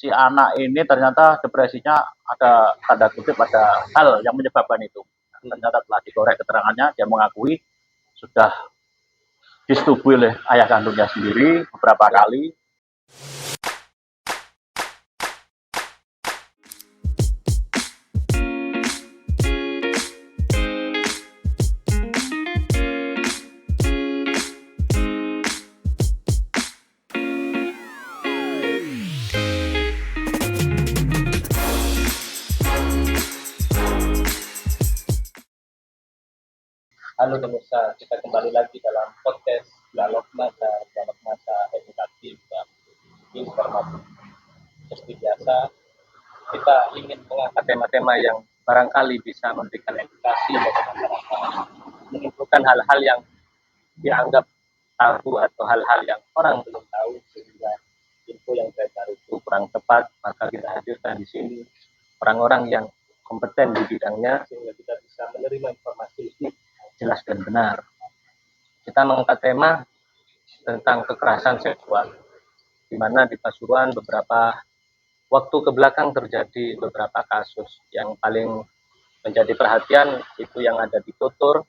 si anak ini ternyata depresinya ada tanda kutip ada hal yang menyebabkan itu. Ternyata telah dikorek keterangannya, dia mengakui sudah disetubui oleh ayah kandungnya sendiri beberapa kali. Halo pemirsa, kita kembali lagi dalam podcast Dialog Masa edukatif dan informatif. Seperti biasa, kita ingin mengangkat tema-tema yang barangkali bisa memberikan edukasi bagi masyarakat, menginfokan hal-hal yang dianggap tabu atau hal-hal yang orang belum tahu, sehingga info yang beredar itu kurang tepat, maka kita hadirkan di sini orang-orang yang kompeten di bidangnya, sehingga kita bisa menerima informasi ini jelas dan benar. Kita mengangkat tema tentang kekerasan seksual, di mana di Pasuruan beberapa waktu kebelakang terjadi beberapa kasus. Yang paling menjadi perhatian itu yang ada di Tutur,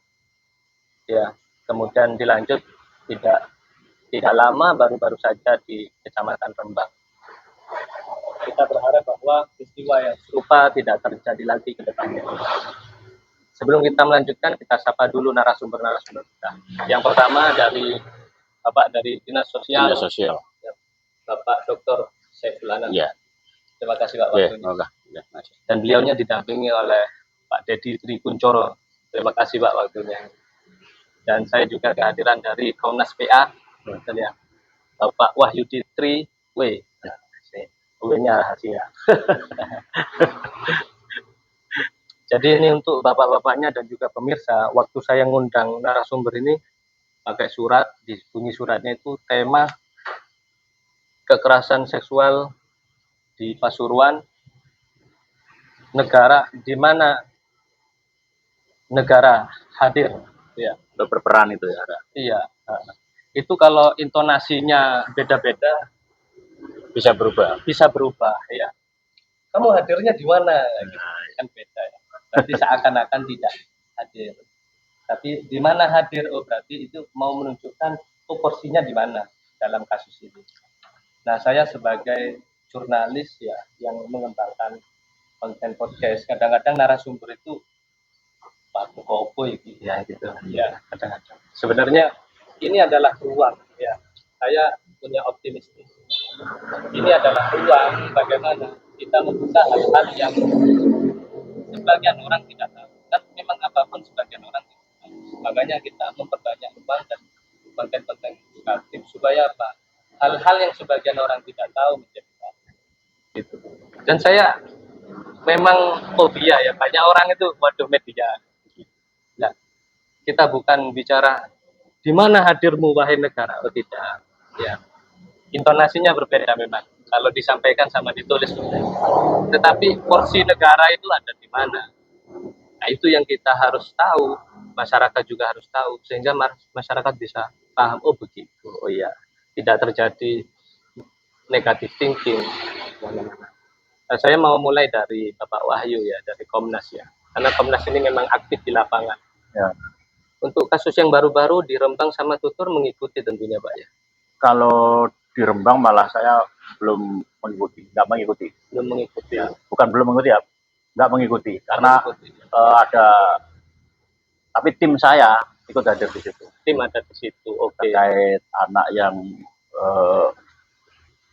ya. Kemudian dilanjut tidak lama baru saja di Kecamatan Rembang. Kita berharap bahwa peristiwa yang serupa tidak terjadi lagi ke depannya. Sebelum kita melanjutkan, kita sapa dulu narasumber kita. Yang pertama dari Bapak dari Dinas Sosial. Bapak Dr. Saiful Anam. Ya. Terima kasih Pak waktunya. Dan beliaunya didampingi oleh Pak Dedi Tri Kuncoro. Terima kasih Pak waktunya. Dan saya juga kehadiran dari Komnas PA, Bapak Wahyudi Tri W. W-nya rahasia. Jadi ini untuk bapak-bapaknya dan juga pemirsa, waktu saya ngundang narasumber ini pakai surat, di bunyi suratnya itu tema kekerasan seksual di Pasuruan, negara di mana negara hadir, ya, Berperan itu ya. Iya. Itu kalau intonasinya beda-beda Bisa berubah, ya. Kamu hadirnya di mana? Kan beda ya. Berarti seakan-akan tidak hadir. Tapi di mana hadir? Oh, berarti itu mau menunjukkan porsinya di mana dalam kasus ini. Nah, saya sebagai jurnalis ya yang mengembangkan konten podcast, kadang-kadang narasumber itu Pak Kopo gitu ya. Kadang-kadang. Sebenarnya ini adalah ruang ya. Saya punya optimistis. Ini adalah ruang bagaimana kita membuka hal-hal yang sebagian orang tidak tahu. Dan memang apapun sebagian orang tidak tahu. Makanya kita memperbanyak ruang dan konten-konten edukatif supaya apa? Hal-hal yang sebagian orang tidak tahu menjadi tahu. Gitu. Dan saya memang fobia ya, banyak orang itu waduh media. Nah, kita bukan bicara di mana hadirmu wahai negara, atau tidak. Ya. Intonasinya berbeda memang. Kalau disampaikan sama ditulis, tetapi porsi negara itu ada di mana. Nah, itu yang kita harus tahu, masyarakat juga harus tahu, sehingga masyarakat bisa paham, oh begitu, oh iya, tidak terjadi negatif thinking. Nah, saya mau mulai dari Bapak Wahyu ya, dari Komnas ya, karena Komnas ini memang aktif di lapangan. Ya. Untuk kasus yang baru-baru di Rembang sama Tutur mengikuti tentunya Pak ya. Kalau di Rembang malah saya belum mengikuti. Ya. Bukan belum mengikuti ya, nggak mengikuti karena ada, tapi tim saya ikut hadir di situ. Tim ada di situ, oke. Terkait anak yang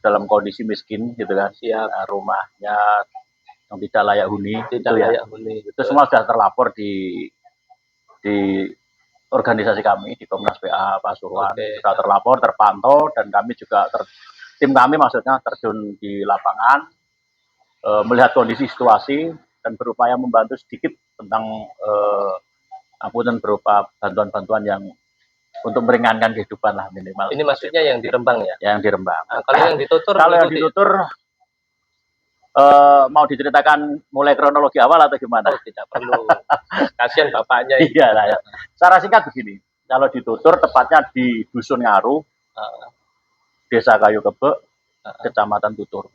dalam kondisi miskin gitu kan, rumahnya yang tidak layak huni, itu semua sudah terlapor di organisasi kami di Komnas PA Pasuruan. Sudah terlapor, terpantau, dan kami juga tim kami maksudnya terjun di lapangan, melihat kondisi situasi dan berupaya membantu sedikit tentang berupa bantuan-bantuan yang untuk meringankan kehidupan lah minimal. Ini maksudnya yang di Rembang ya? Yang di Rembang. Nah, kalau yang di Tutur? Kalau yang di Tutur mau diceritakan mulai kronologi awal atau gimana? Oh, tidak perlu. Kasihan bapaknya. Iya lah ya. Secara singkat begini, kalau di Tutur tepatnya di Dusun Ngaru, Desa Kayu Kebek, Kecamatan Tutur.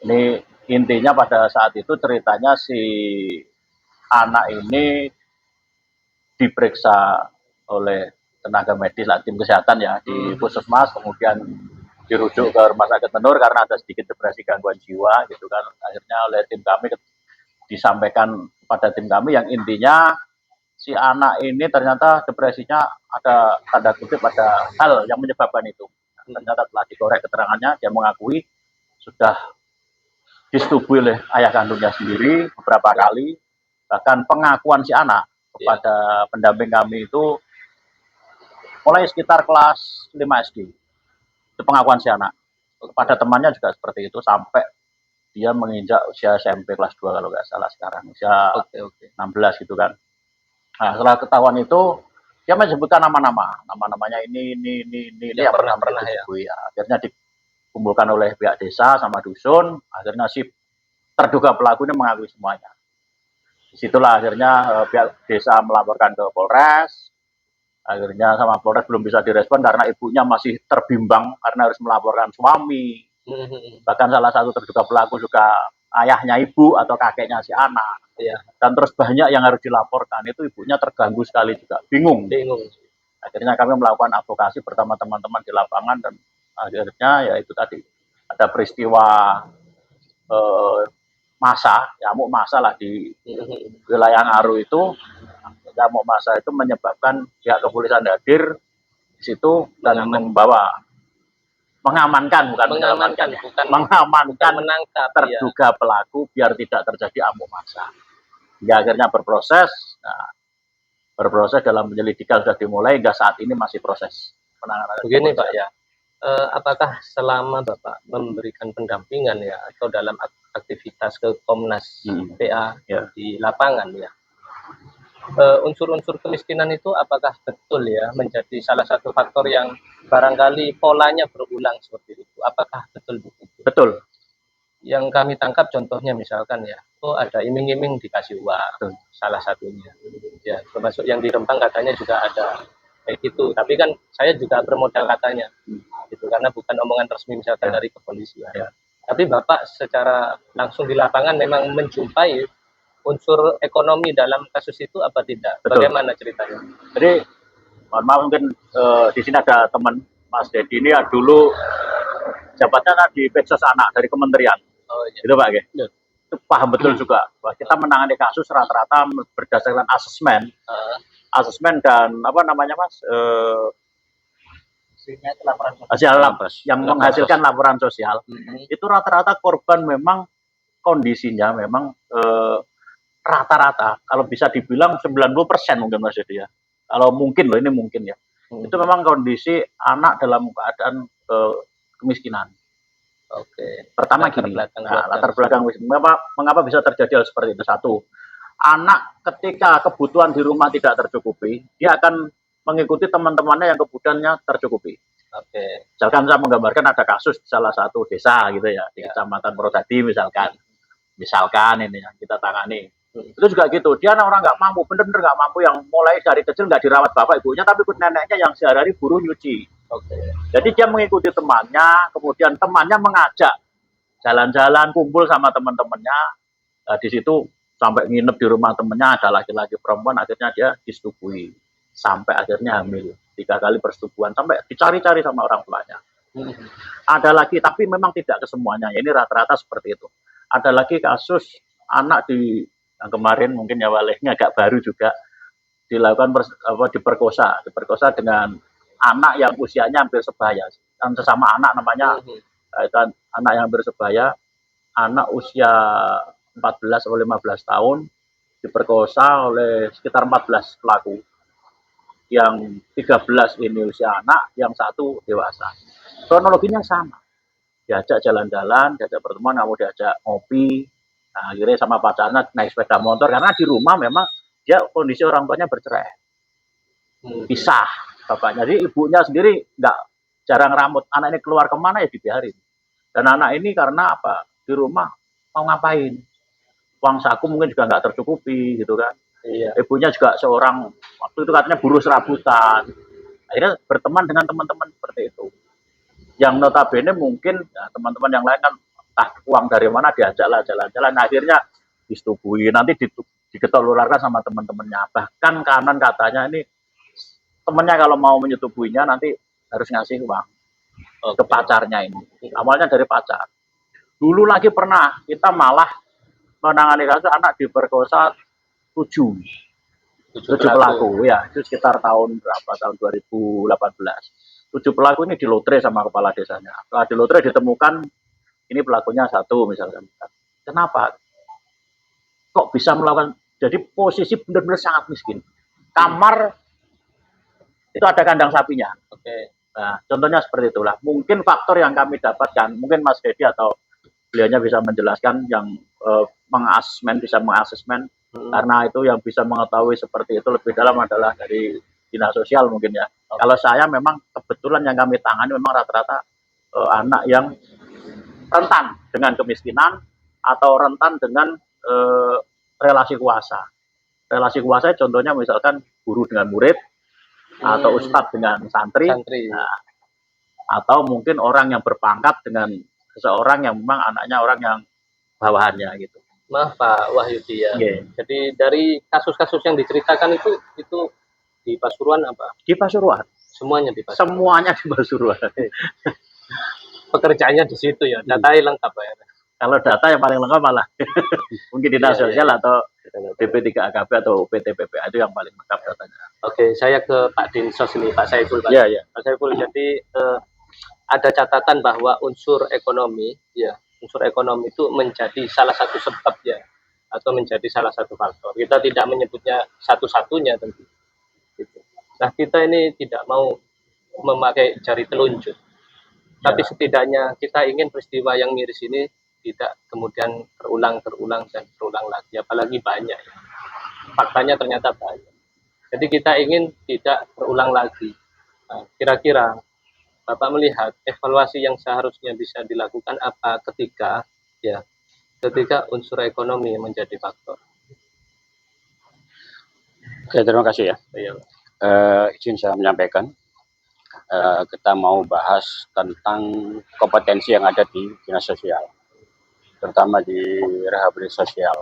Ini intinya pada saat itu ceritanya si anak ini diperiksa oleh tenaga medis lah, tim kesehatan ya di puskesmas, kemudian dirujuk ke rumah sakit Menur karena ada sedikit depresi gangguan jiwa gitu kan. Akhirnya oleh tim kami disampaikan pada tim kami yang intinya si anak ini ternyata depresinya ada tanda kutip ada hal yang menyebabkan itu. Ternyata telah dikorek keterangannya, dia mengakui sudah disetujui oleh ayah kandungnya sendiri beberapa kali. Bahkan pengakuan si anak kepada pendamping kami itu mulai sekitar kelas 5 SD. Itu pengakuan si anak. Kepada temannya juga seperti itu sampai dia menginjak usia SMP kelas 2 kalau nggak salah sekarang. Usia 16 gitu kan. Nah, setelah ketahuan itu dia menyebutkan nama-namanya ini yang pernah ya. Akhirnya dikumpulkan oleh pihak desa sama dusun, akhirnya si terduga pelaku ini mengakui semuanya. Disitulah akhirnya pihak desa melaporkan ke Polres. Akhirnya sama Polres belum bisa direspon karena ibunya masih terbimbang karena harus melaporkan suami. Bahkan salah satu terduga pelaku juga ayahnya ibu atau kakeknya si anak. Dan terus banyak yang harus dilaporkan. Itu ibunya terganggu sekali juga, bingung. Akhirnya kami melakukan advokasi bersama teman-teman di lapangan dan akhirnya ya itu tadi ada peristiwa masa, nyamuk masa lah di wilayah Ngaru itu. Nyamuk masa itu menyebabkan pihak kepolisian hadir di situ dan mengamankan menangkap terduga pelaku biar tidak terjadi amuk masa. Hingga akhirnya berproses. Nah, berproses dalam penyelidikan sudah dimulai hingga saat ini masih proses penanganan. Begini Pak ya, apakah selama Bapak memberikan pendampingan ya atau dalam aktivitas ke Komnas PA di lapangan ya, unsur-unsur kemiskinan itu apakah betul ya menjadi salah satu faktor yang barangkali polanya berulang seperti itu? Apakah betul begitu? Betul. Yang kami tangkap contohnya misalkan ya, ada iming-iming dikasih uang, salah satunya. Ya, termasuk yang di Rembang katanya juga ada kayak gitu. Tapi kan saya juga bermodal katanya, gitu karena bukan omongan resmi misalkan dari kepolisian. Tapi Bapak secara langsung di lapangan memang menjumpai unsur ekonomi dalam kasus itu apa tidak? Betul. Bagaimana ceritanya? Jadi, mohon maaf mungkin di sini ada teman Mas Dedi ini ya dulu jabatannya di Peksos Anak dari kementerian. Gitu Pak ya? Itu paham betul juga bahwa kita menangani kasus rata-rata berdasarkan asesmen dan apa namanya Mas yang menghasilkan laporan sosial. Itu rata-rata korban memang kondisinya memang rata-rata kalau bisa dibilang 90% mungkin Mas Dedi ya. Kalau mungkin loh ini mungkin ya. Itu memang kondisi anak dalam keadaan kemiskinan. Pertama gini, latar belakang mengapa bisa terjadi hal seperti itu? Satu, anak ketika kebutuhan di rumah tidak tercukupi, dia akan mengikuti teman-temannya yang kebutuhannya tercukupi. Misalkan saya menggambarkan ada kasus di salah satu desa gitu ya, di Kecamatan Purwodadi misalkan ini yang kita tangani. Itu juga gitu, dia orang nggak mampu, bener-bener nggak mampu yang mulai dari kecil nggak dirawat bapak ibunya, tapi ikut neneknya yang sehari-hari buruh nyuci. Jadi dia mengikuti temannya, kemudian temannya mengajak jalan-jalan, kumpul sama teman-temannya. Nah, di situ sampai nginep di rumah temannya ada laki-laki perempuan, akhirnya dia disetujui sampai akhirnya hamil 3 kali persetubuhan sampai dicari-cari sama orang tuanya. Ada lagi, tapi memang tidak kesemuanya. Ini rata-rata seperti itu. Ada lagi kasus anak di yang kemarin mungkin ya walehnya agak baru juga dilakukan diperkosa dengan anak yang usianya hampir sebaya, kan sesama anak namanya, anak yang hampir sebaya, anak usia 14 atau 15 tahun diperkosa oleh sekitar 14 pelaku, yang 13 ini usia anak, yang satu dewasa. Kronologinya sama, diajak jalan-jalan, diajak pertemuan, kamu diajak ngopi, nah, akhirnya sama pacarnya naik sepeda motor karena di rumah memang dia kondisi orang tuanya bercerai, pisah bapaknya. Jadi ibunya sendiri nggak jarang rambut, anak ini keluar kemana ya dibiarin. Dan anak ini karena apa, di rumah mau ngapain, uang saku mungkin juga nggak tercukupi gitu kan. Ibunya juga seorang waktu itu katanya buruh serabutan, akhirnya berteman dengan teman-teman seperti itu yang notabene mungkin ya, teman-teman yang lain kan uang dari mana diajaklah jalan-jalan. Nah, akhirnya disetubui, nanti diketelularkan sama teman-temannya. Bahkan kanan katanya ini temennya kalau mau menyetubuinya nanti harus ngasih uang ke pacarnya ini. Awalnya dari pacar. Dulu lagi pernah kita malah menangani kasus anak diperkosa 7 pelaku ya, itu sekitar tahun berapa, tahun 2018. 7 pelaku ini dilotre sama kepala desanya. Setelah dilotre ditemukan ini pelakunya 1 misalkan. Kenapa kok bisa melakukan, jadi posisi benar-benar sangat miskin. Kamar itu ada kandang sapinya. Nah, contohnya seperti itulah. Mungkin faktor yang kami dapatkan, mungkin Mas Dedi atau beliaunya bisa menjelaskan yang bisa mengasesmen karena itu yang bisa mengetahui seperti itu lebih dalam adalah dari dinas sosial mungkin ya. Kalau saya memang kebetulan yang kami tangani memang rata-rata anak yang rentan dengan kemiskinan atau rentan dengan relasi kuasa. Relasi kuasa contohnya misalkan guru dengan murid atau ustadz dengan santri. Nah, atau mungkin orang yang berpangkat dengan seseorang yang memang anaknya orang yang bawahannya gitu. Maaf Pak Wahyudi ya. Jadi dari kasus-kasus yang diceritakan itu di Pasuruan apa? Di Pasuruan. Semuanya di Pasuruan. Semuanya di Pasuruan. Pekerjaannya di situ ya. Datanya lengkap ya. Kalau data yang paling lengkap malah mungkin dinas sosial atau DP3AKB atau PT-PPA itu yang paling lengkap datanya. Oke, saya ke Pak Dinsos ini, Pak Saiful. Pak. Ya. Pak Saiful, jadi ada catatan bahwa unsur ekonomi itu menjadi salah satu sebab ya, atau menjadi salah satu faktor. Kita tidak menyebutnya satu-satunya tentu. Gitu. Nah, kita ini tidak mau memakai jari telunjuk, tapi setidaknya kita ingin peristiwa yang miris ini tidak kemudian terulang lagi, apalagi banyak. Faktanya ternyata banyak. Jadi kita ingin tidak terulang lagi. Nah, kira-kira Bapak melihat evaluasi yang seharusnya bisa dilakukan apa ketika unsur ekonomi menjadi faktor. Oke, terima kasih ya. Izin saya menyampaikan, kita mau bahas tentang kompetensi yang ada di dinas sosial, terutama di rehabilitasi sosial.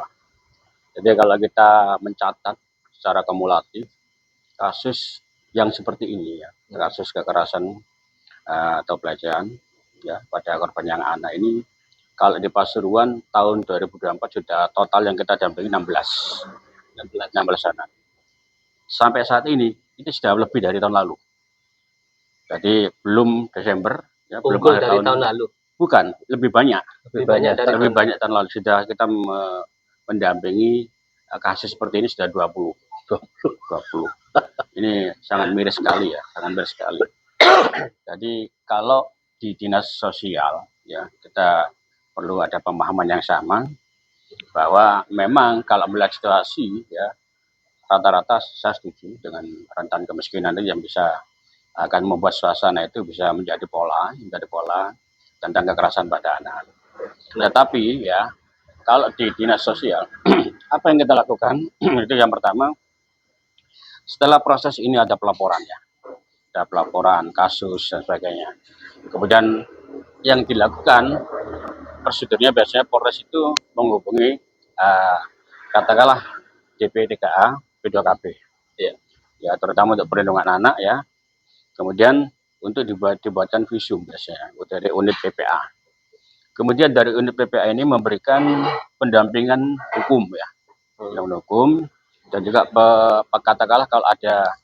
Jadi kalau kita mencatat secara kumulatif kasus yang seperti ini ya, kasus kekerasan atau pelecehan ya pada korban yang anak ini, kalau di Pasuruan tahun 2024 sudah total yang kita dampingi 16 anak. Sampai saat ini sudah lebih dari tahun lalu. Jadi belum Desember ya, belum dari tahun lalu. Bukan, lebih banyak. Lebih banyak tahun lalu sudah kita mendampingi kasus seperti ini sudah 20. Ini sangat miris sekali ya, sangat miris sekali. Jadi kalau di dinas sosial ya, kita perlu ada pemahaman yang sama bahwa memang kalau melihat situasi ya, rata-rata saya setuju dengan rentan kemiskinan itu yang bisa akan membuat suasana itu bisa menjadi pola tentang kekerasan pada anak. Tetapi ya, kalau di dinas sosial apa yang kita lakukan itu yang pertama, setelah proses ini ada pelaporannya, ada pelaporan kasus dan sebagainya. Kemudian yang dilakukan prosedurnya biasanya Polres itu menghubungi katakanlah DP3A, P2KB ya, terutama untuk perlindungan anak ya. Kemudian untuk dibuatkan visum biasanya dari unit PPA. Kemudian dari unit PPA ini memberikan pendampingan hukum ya, hukum, dan juga katakanlah kalau ada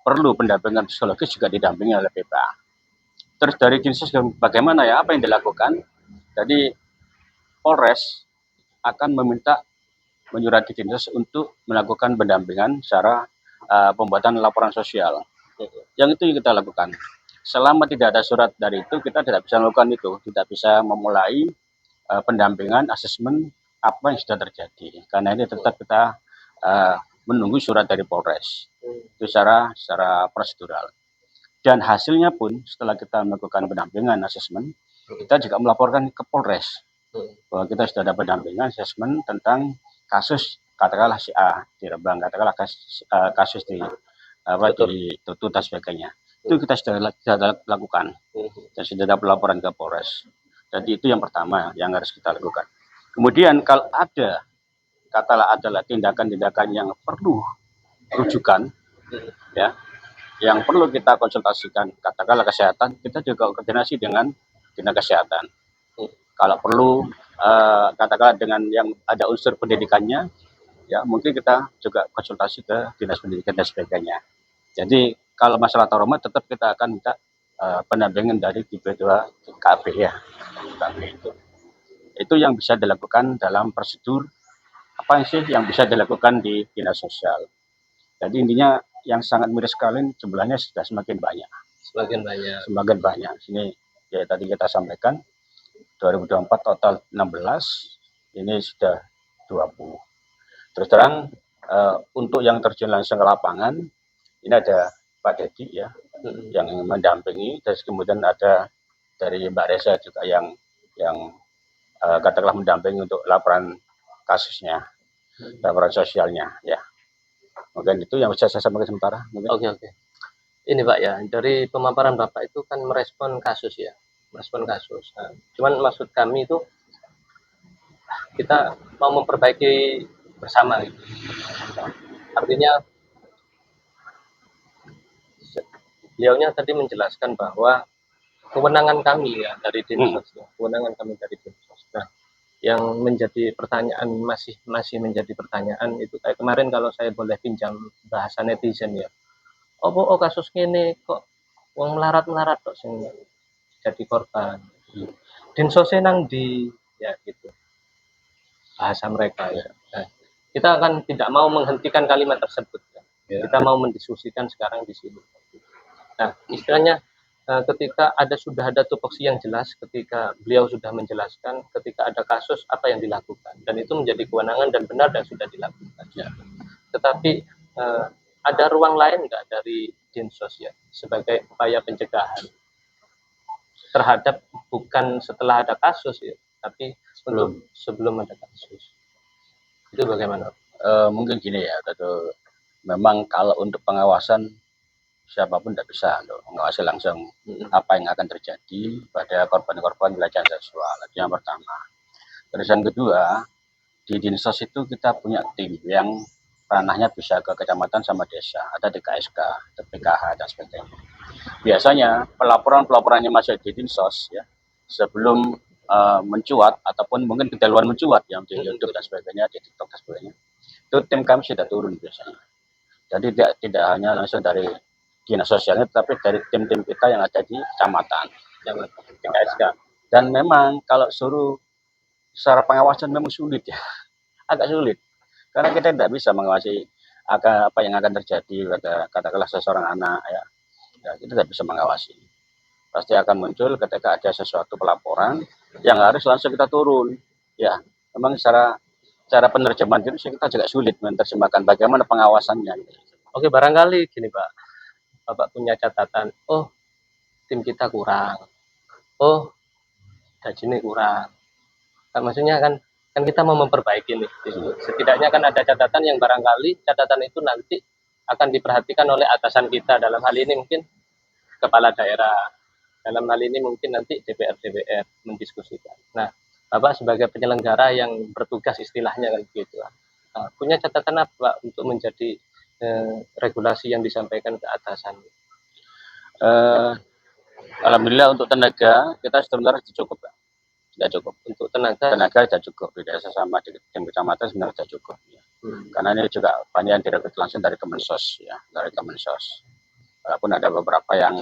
perlu pendampingan psikologis juga didampingi oleh PPA. Terus dari Dinsos bagaimana ya, apa yang dilakukan? Jadi Polres akan menyurati Dinsos untuk melakukan pendampingan secara pembuatan laporan sosial. Yang itu yang kita lakukan. Selama tidak ada surat dari itu, kita tidak bisa melakukan itu, tidak bisa memulai pendampingan, asesmen apa yang sudah terjadi. Karena ini tetap kita menunggu surat dari Polres. Itu secara prosedural. Dan hasilnya pun setelah kita melakukan pendampingan, asesmen, kita juga melaporkan ke Polres bahwa kita sudah ada pendampingan, asesmen tentang kasus katakanlah si A di Rembang, katakanlah kasus di Tutut dan sebagainya. Itu kita sudah lakukan dan sudah ada pelaporan ke Polres. Jadi itu yang pertama yang harus kita lakukan. Kemudian kalau ada, katalah adalah tindakan-tindakan yang perlu rujukan, ya, yang perlu kita konsultasikan, katakanlah kesehatan, kita juga koordinasi dengan dinas kesehatan. Kalau perlu, katakanlah dengan yang ada unsur pendidikannya, ya mungkin kita juga konsultasi ke dinas pendidikan dan sebagainya. Jadi kalau masalah trauma tetap kita akan minta pendampingan dari GP2 KB ya. KB itu yang bisa dilakukan dalam prosedur apa sih yang bisa dilakukan di dinas sosial. Jadi intinya yang sangat miris sekali jumlahnya sudah semakin banyak. Semakin banyak. Sini ya tadi kita sampaikan 2024 total 16, ini sudah 20. Terus terang untuk yang terjun langsung ke lapangan ini ada Pak Dedi ya yang mendampingi, terus kemudian ada dari Mbak Reza juga yang katakanlah mendampingi untuk laporan kasusnya, laporan sosialnya ya. Mungkin itu yang bisa saya sampaikan sementara. Oke. Ini Pak ya, dari pemaparan Bapak itu kan merespon kasus ya, merespon kasus. Nah, cuman maksud kami itu kita mau memperbaiki bersama gitu. Artinya beliaunya tadi menjelaskan bahwa kewenangan kami ya dari Dinsos, kewenangan kami dari Dinsos. Nah, yang menjadi pertanyaan masih menjadi pertanyaan itu kayak kemarin kalau saya boleh pinjam bahasa netizen ya. Oh kasus ini kok wong melarat kok sing jadi korban. Dinsose nang di ya gitu. Bahasa mereka ya. Nah, kita akan tidak mau menghentikan kalimat tersebut ya. Kita mau mendiskusikan sekarang di sini. Nah, istilahnya ketika sudah ada tupoksi yang jelas, ketika beliau sudah menjelaskan, ketika ada kasus apa yang dilakukan, dan itu menjadi kewenangan dan benar dan sudah dilakukan. Ya. Tetapi ada ruang lain nggak dari Dinsos ya sebagai upaya pencegahan terhadap bukan setelah ada kasus ya, tapi sebelum ada kasus. Itu bagaimana? Mungkin gini ya, tentu memang kalau untuk pengawasan siapapun tidak bisa untuk mengawasi langsung apa yang akan terjadi pada korban-korban pelecehan seksual. Itu yang pertama. Terus yang kedua, di Dinsos itu kita punya tim yang ranahnya bisa ke kecamatan sama desa, ada DKSK, TPKH dan sebagainya. Biasanya pelaporan-pelaporannya masih di Dinsos ya, sebelum mencuat ataupun mungkin kedahuluan mencuat yang di YouTube dan sebagainya, di TikTok dan sebagainya. Itu tim kami sudah turun biasanya. Jadi tidak hanya langsung dari dinas sosialnya, tetapi dari tim-tim kita yang ada di kecamatan, yang DKSK. Dan memang kalau suruh secara pengawasan memang sulit ya, agak sulit. Karena kita tidak bisa mengawasi apa yang akan terjadi pada katakanlah seseorang anak ya, kita tidak bisa mengawasi. Pasti akan muncul ketika ada sesuatu pelaporan yang harus langsung kita turun. Ya, memang secara penerjemahan itu kita juga sulit menerjemahkan bagaimana pengawasannya. Oke, barangkali gini Pak, Bapak punya catatan, oh tim kita kurang, oh gajinya kurang. Kan maksudnya kan kita mau memperbaiki nih. Setidaknya kan ada catatan yang barangkali catatan itu nanti akan diperhatikan oleh atasan kita, dalam hal ini mungkin kepala daerah, dalam hal ini mungkin nanti DPR mendiskusikan. Nah, Bapak sebagai penyelenggara yang bertugas istilahnya kan gitu. Nah, punya catatan apa untuk menjadi regulasi yang disampaikan ke atasan? Alhamdulillah untuk tenaga kita sebenarnya cukup, Pak. Sudah cukup. Untuk tenaga sudah cukup. Di desa sama di kecamatan sebenarnya sudah cukup. Ya. Karena ini juga banyak yang direkrut langsung dari Kemensos ya, dari Kemensos. Walaupun ada beberapa yang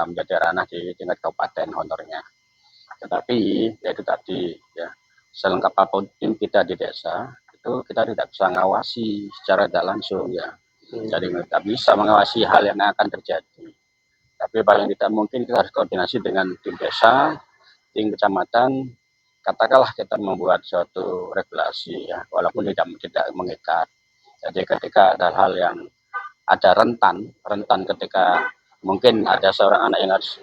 menjadi ranah di tingkat kabupaten honornya. Tetapi ya itu tadi ya, selengkap apapun tim kita di desa itu kita tidak bisa mengawasi secara tidak langsung ya. Jadi kita bisa mengawasi hal yang akan terjadi. Tapi paling tidak mungkin kita harus koordinasi dengan tim desa, tim kecamatan. Katakanlah kita membuat suatu regulasi ya, walaupun tidak mengikat. Jadi ketika ada hal yang ada rentan ketika mungkin ada seorang anak yang harus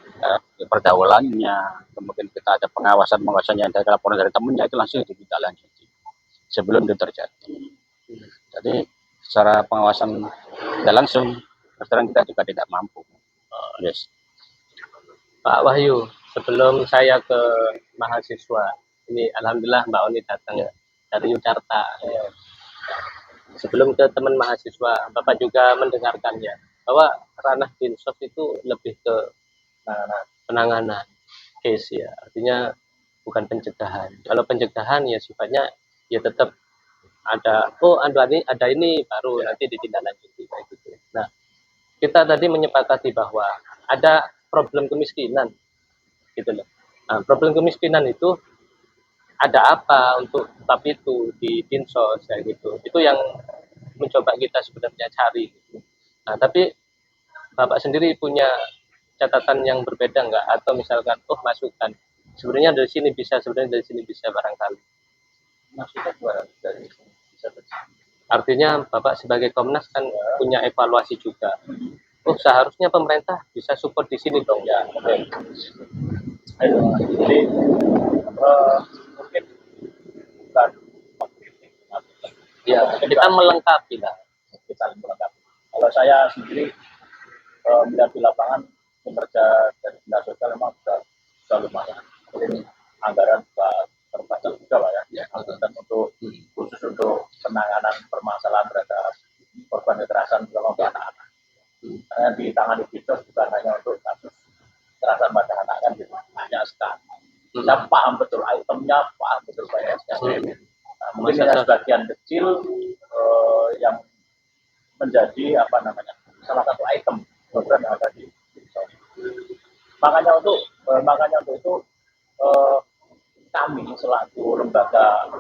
pergaulannya, kemudian kita ada pengawasan yang dari laporan dari temannya itu langsung kita lanjuti sebelum itu terjadi. Jadi secara pengawasan tidak langsung, terus terang kita juga tidak mampu. Yes. Pak Wahyu, sebelum saya ke mahasiswa, ini alhamdulillah Mbak Oni datang dari Yogyakarta. Sebelum ke teman mahasiswa, Bapak juga mendengarkannya bahwa ranah dinsos itu lebih ke penanganan case ya, artinya bukan pencegahan. Kalau pencegahan ya sifatnya ya tetap ada, oh ada ini baru nanti ditindaklanjuti kayak gitu. Nah, kita tadi menyepakati bahwa ada problem kemiskinan gitu loh. Nah, problem kemiskinan itu ada apa untuk bab itu di dinsos kayak gitu. Itu yang mencoba kita sebenarnya cari gitu. Nah, tapi Bapak sendiri punya catatan yang berbeda nggak, atau misalkan oh masukan sebenarnya dari sini bisa, sebenarnya dari sini bisa, barangkali Maksudnya dari bisa artinya Bapak sebagai Komnas kan punya evaluasi juga, oh seharusnya pemerintah bisa support di sini dong ya. Ayo, jadi mungkin bukan mengkritik, Ya kita melengkapi lah. kita melengkapi. Kalau saya sendiri melihat di lapangan bekerja dari dinas sosial memang sudah lumayan. Jadi anggaran sudah terbatas juga lah ya. Dan untuk khusus untuk penanganan permasalahan terhadap korban kekerasan terutama pada anak-anak. Karena di tangan Dinsos bukan hanya untuk kasus kekerasan pada anak kan gitu, banyak sekali. Saya paham betul itemnya, paham betul banyak sekali. Nah, mungkin hanya sebagian kecil yang menjadi apa namanya salah satu item program yang ada di Dinsos. Makanya untuk itu kami selaku lembaga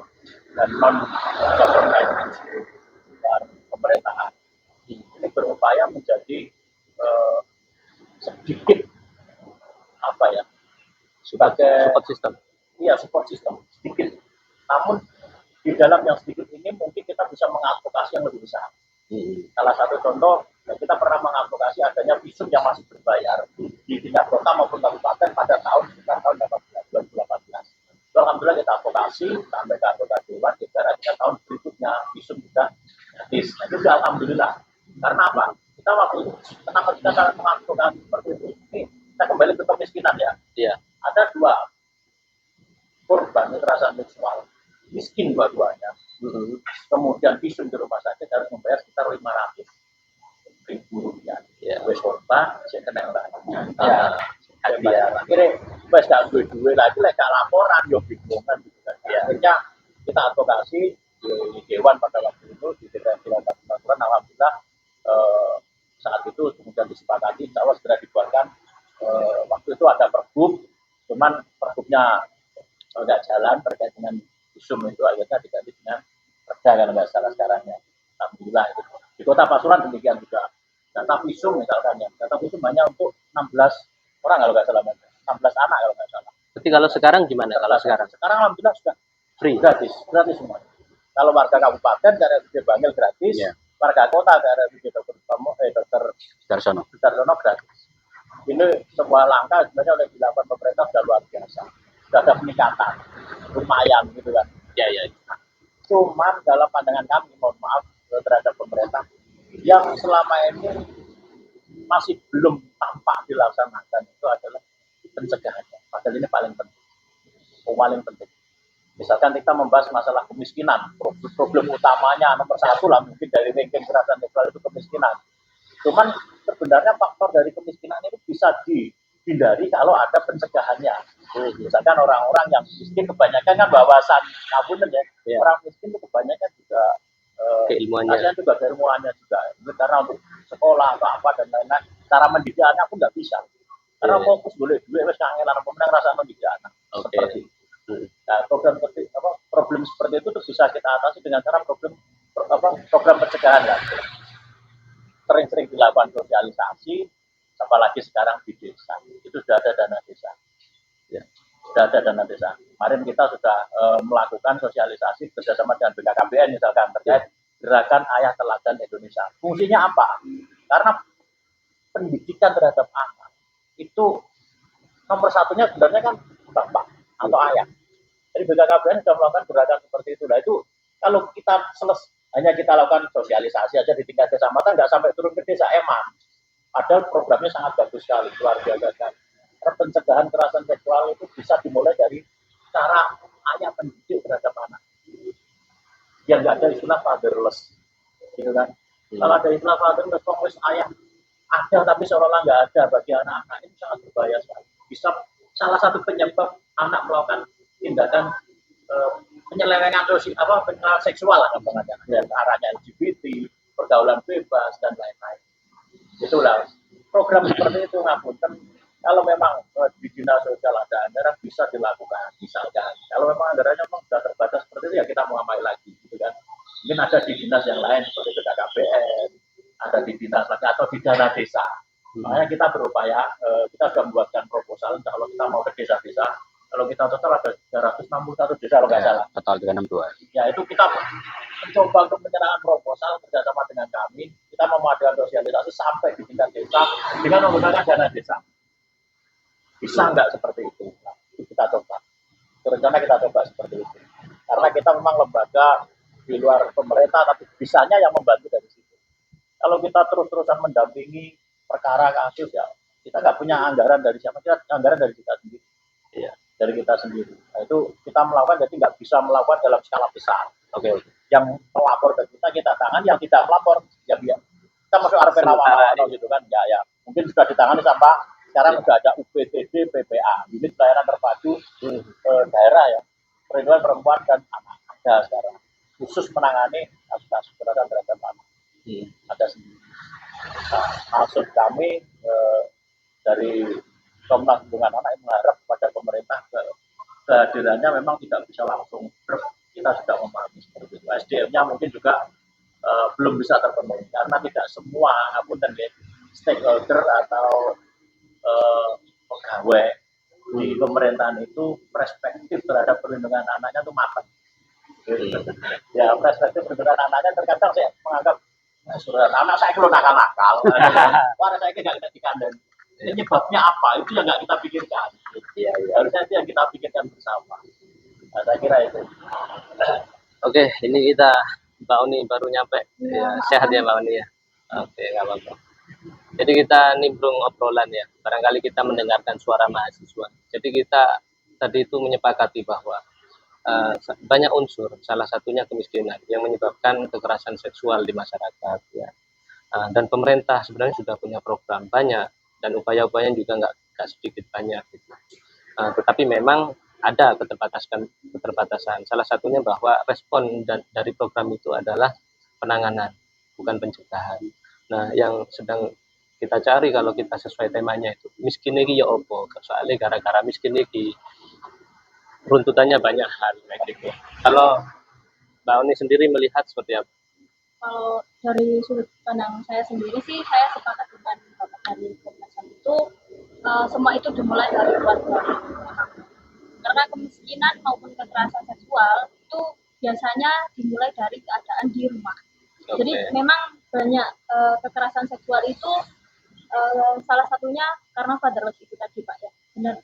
dan non government pemerintahan ini berupaya menjadi sedikit apa ya sebagai Support system. iya support system sedikit. Namun di dalam yang sedikit ini mungkin kita bisa mengadvokasi yang lebih besar. Salah satu contoh kita pernah mengadvokasi adanya visum yang masih berbayar di tingkat kota maupun kabupaten pada tahun 2018. Alhamdulillah kita advokasi sampai ke anggota dewan hingga tahun berikutnya visum sudah gratis. Nah, itu sudah alhamdulillah. Karena apa? Kita waktu itu kenapa kita sangat mengadvokasi seperti itu? Ini kita kembali ke kemiskinan ya. Iya. Ada dua korban kekerasan seksual miskin dua-duanya. Kemudian visum di rumah sakit harus membayar sekitar 500.000 rupiah. Wes korban, saya kena lagi. Ya, akhirnya wes gak duit lagi, gak laporan, yo bingungan gitu kan. Akhirnya kita advokasi di dewan pada waktu itu di Dewan Peraturan, alhamdulillah saat itu kemudian disepakati, insya Allah segera dibuatkan. Waktu itu ada pergub, cuman pergubnya nggak jalan terkait dengan visum itu, akhirnya diganti dengan perda kalau nggak salah sekarangnya. Alhamdulillah itu. Di Kota Pasuruan demikian juga. Data visum misalkan ya, data visum hanya untuk 16 orang kalau nggak salah, 16 anak kalau nggak salah. Tapi kalau sekarang gimana? Kalau sekarang? Sekarang alhamdulillah sudah Free. gratis semua. Kalau warga kabupaten ke RSUD Bangil gratis, warga kota ke RSUD Dr. Darsono gratis. Ini sebuah langkah sebenarnya oleh dilakukan pemerintah sudah luar biasa. Sudah ada peningkatan, lumayan gitu kan. Ya. Cuman dalam pandangan kami, mohon maaf terhadap pemerintah, yang selama ini masih belum tampak dilaksanakan itu adalah pencegahannya. Padahal ini paling penting. Misalkan kita membahas masalah kemiskinan, problem utamanya nomor satu lah mungkin dari ranking kekerasan seksual itu kemiskinan. Cuman sebenarnya faktor dari kemiskinan itu bisa dihindari kalau ada pencegahannya. Misalkan orang-orang yang miskin kebanyakan kan wawasan kabupaten ya. Orang miskin itu kebanyakan juga keilmuannya juga. Karena untuk sekolah atau apa dan lain-lain, cara mendidiknya pun nggak bisa. Karena fokus boleh duit wes kangelan pemenang rasa mendidik anak. Seperti itu. Nah, problem seperti itu bisa kita atasi dengan cara program pencegahan kan. Sering-sering dilakukan sosialisasi, apalagi sekarang di desa itu sudah ada dana desa. Sudah ada dana desa. Kemarin kita sudah melakukan sosialisasi bersama dengan BKKBN misalkan terkait gerakan Ayah Teladan Indonesia. Fungsinya apa? Karena pendidikan terhadap anak itu nomor satunya sebenarnya kan bapak atau ayah. Jadi BKKBN sudah melakukan gerakan seperti itu. Nah itu kalau kita hanya kita lakukan sosialisasi aja di tingkat kecamatan, nggak sampai turun ke desa, emang. Padahal programnya sangat bagus sekali, luar biasa kan. pencegahan kekerasan seksual itu bisa dimulai dari cara ayah mendidik terhadap anak. Yang nggak ada istilah fatherless, gitu kan? Kalau ada istilah fatherless, wis ayah ada tapi seolah-olah nggak ada bagi anak-anak, itu sangat berbahaya sekali. Bisa salah satu penyebab anak melakukan tindakan penyelewengan seksual lah ke arahnya LGBT, pergaulan bebas dan lain-lain. Itulah program seperti itu ngapunten. Kalau memang di dinas sosial ada anggaran bisa dilakukan, misalkan. Kalau memang anggarannya memang sudah terbatas seperti itu ya kita muamai lagi, gitu kan. Mungkin ada di dinas yang lain seperti BKKBN, ada di dinas lagi atau di dana desa. Makanya kita berupaya, kita sudah membuatkan proposal kalau kita mau ke desa-desa. Kalau kita total ada 361 desa kalau nggak salah. Total 362. Ya itu kita mencoba untuk menyerahkan proposal bersama dengan kami. Kita memadukan sosialisasi sampai di tingkat desa dengan menggunakan dana desa. Bisa nggak seperti itu? Nah, itu kita coba. Rencana kita coba seperti itu. Karena kita memang lembaga di luar pemerintah, tapi bisanya yang membantu dari situ. Kalau kita terus-terusan mendampingi perkara kasus ya, kita nggak punya anggaran dari siapa, kita anggaran dari kita sendiri. Iya, dari kita sendiri. Nah, itu kita melakukan, jadi nggak bisa melakukan dalam skala besar. Oke. Yang melapor ke kita tangani, yang tidak melapor, ya biar. Kita masuk RP gitu kan, ya. Mungkin sudah ditangani sampai sekarang sudah ada UPTD PPA, unit pelayanan terpadu daerah ya, perlindungan perempuan dan anak ada sekarang. Khusus menangani kasus kekerasan terhadap anak. Ada sendiri. Nah, maksud kami dari Komnas Perlindungan Anak mengharap kepada pemerintah kehadirannya memang tidak bisa langsung. Kita sudah memahami seperti itu. SDM-nya mungkin juga belum bisa terpenuhi karena tidak semua stakeholder atau pegawai di pemerintahan itu perspektif terhadap perlindungan anaknya itu matang. Ya perspektif perlindungan anaknya terkadang saya menganggap anak saya kalau nakal-nakal, warna saya nggak dikandani. Penyebabnya apa? Itu yang nggak kita pikirkan. Iya. Harusnya itu yang kita pikirkan bersama. Nah, saya kira itu. Oke, ini kita Mbak Uni baru nyampe. Ya, sehat ya Mbak Uni ya. Oke, nggak apa-apa. Jadi kita nimbrung obrolan ya. Barangkali kita mendengarkan suara mahasiswa. Jadi kita tadi itu menyepakati bahwa banyak unsur, salah satunya kemiskinan yang menyebabkan kekerasan seksual di masyarakat ya. Dan pemerintah sebenarnya sudah punya program banyak dan upaya-upayanya juga nggak sedikit banyak gitu. Tetapi memang ada keterbatasan. Salah satunya bahwa respon dari program itu adalah penanganan, bukan pencegahan. Nah, yang sedang kita cari kalau kita sesuai temanya itu miskin iki ya opo, soalnya gara-gara miskin iki runtutannya banyak hal kayak gitu. Kalau Mbak Uni sendiri melihat seperti apa? Kalau dari sudut pandang saya sendiri sih, saya sepakat dengan Bapak dari Komnas HAM itu, semua itu dimulai dari keluarga. Karena kemiskinan maupun kekerasan seksual itu biasanya dimulai dari keadaan di rumah. Jadi memang banyak kekerasan seksual itu salah satunya karena fatherless itu tadi Pak ya, benar.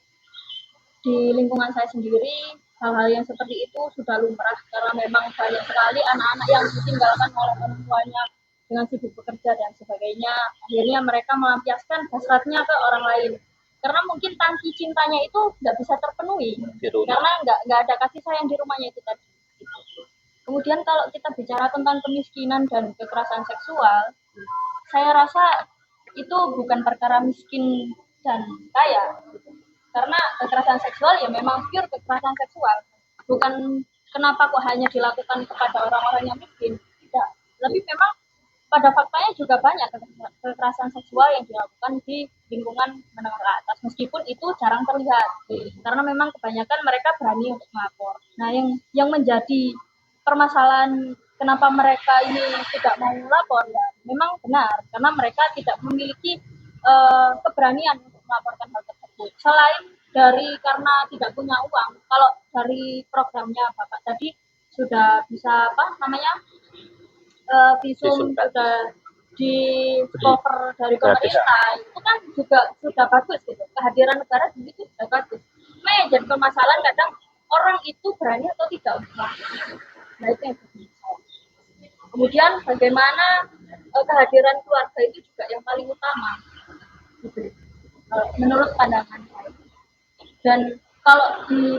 Di lingkungan saya sendiri hal-hal yang seperti itu sudah lumrah karena memang banyak sekali anak-anak yang ditinggalkan oleh orang tuanya dengan sibuk bekerja dan sebagainya. Akhirnya mereka melampiaskan hasratnya ke orang lain karena mungkin tangki cintanya itu nggak bisa terpenuhi karena nggak ada kasih sayang di rumahnya itu tadi. Kemudian kalau kita bicara tentang kemiskinan dan kekerasan seksual, saya rasa itu bukan perkara miskin dan kaya. Karena kekerasan seksual ya memang pure kekerasan seksual, bukan kenapa kok hanya dilakukan kepada orang-orang yang miskin, tidak. Tapi memang pada faktanya juga banyak kekerasan seksual yang dilakukan di lingkungan menengah ke atas, meskipun itu jarang terlihat, karena memang kebanyakan mereka berani untuk melapor. Nah, yang menjadi permasalahan kenapa mereka ini tidak mau melapor ya memang benar, karena mereka tidak memiliki keberanian untuk melaporkan hal tersebut. Selain dari karena tidak punya uang, kalau dari programnya Bapak tadi sudah bisa visum sudah di cover dari pemerintah, itu kan juga sudah bagus gitu. Kehadiran negara di situ sudah bagus. Nah, yang jadi permasalahan kadang orang itu berani atau tidak untuk melakukan. Nah, itu yang bermasalah. Kemudian bagaimana kehadiran keluarga itu juga yang paling utama. Gitu. menurut pandangan saya. Dan kalau di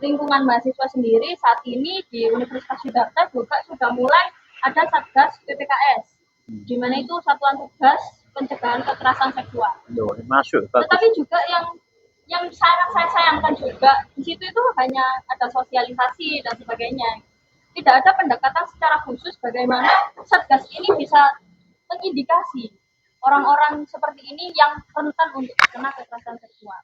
lingkungan mahasiswa sendiri saat ini di Universitas Siddhartha juga sudah mulai ada Satgas PPKS, di mana itu satuan tugas pencegahan kekerasan seksual. Loh, masuk bagus. Tetapi juga yang sangat saya sayangkan juga di situ itu hanya ada sosialisasi dan sebagainya. Tidak ada pendekatan secara khusus bagaimana Satgas ini bisa mengindikasi orang-orang seperti ini yang rentan untuk terkena kekerasan seksual.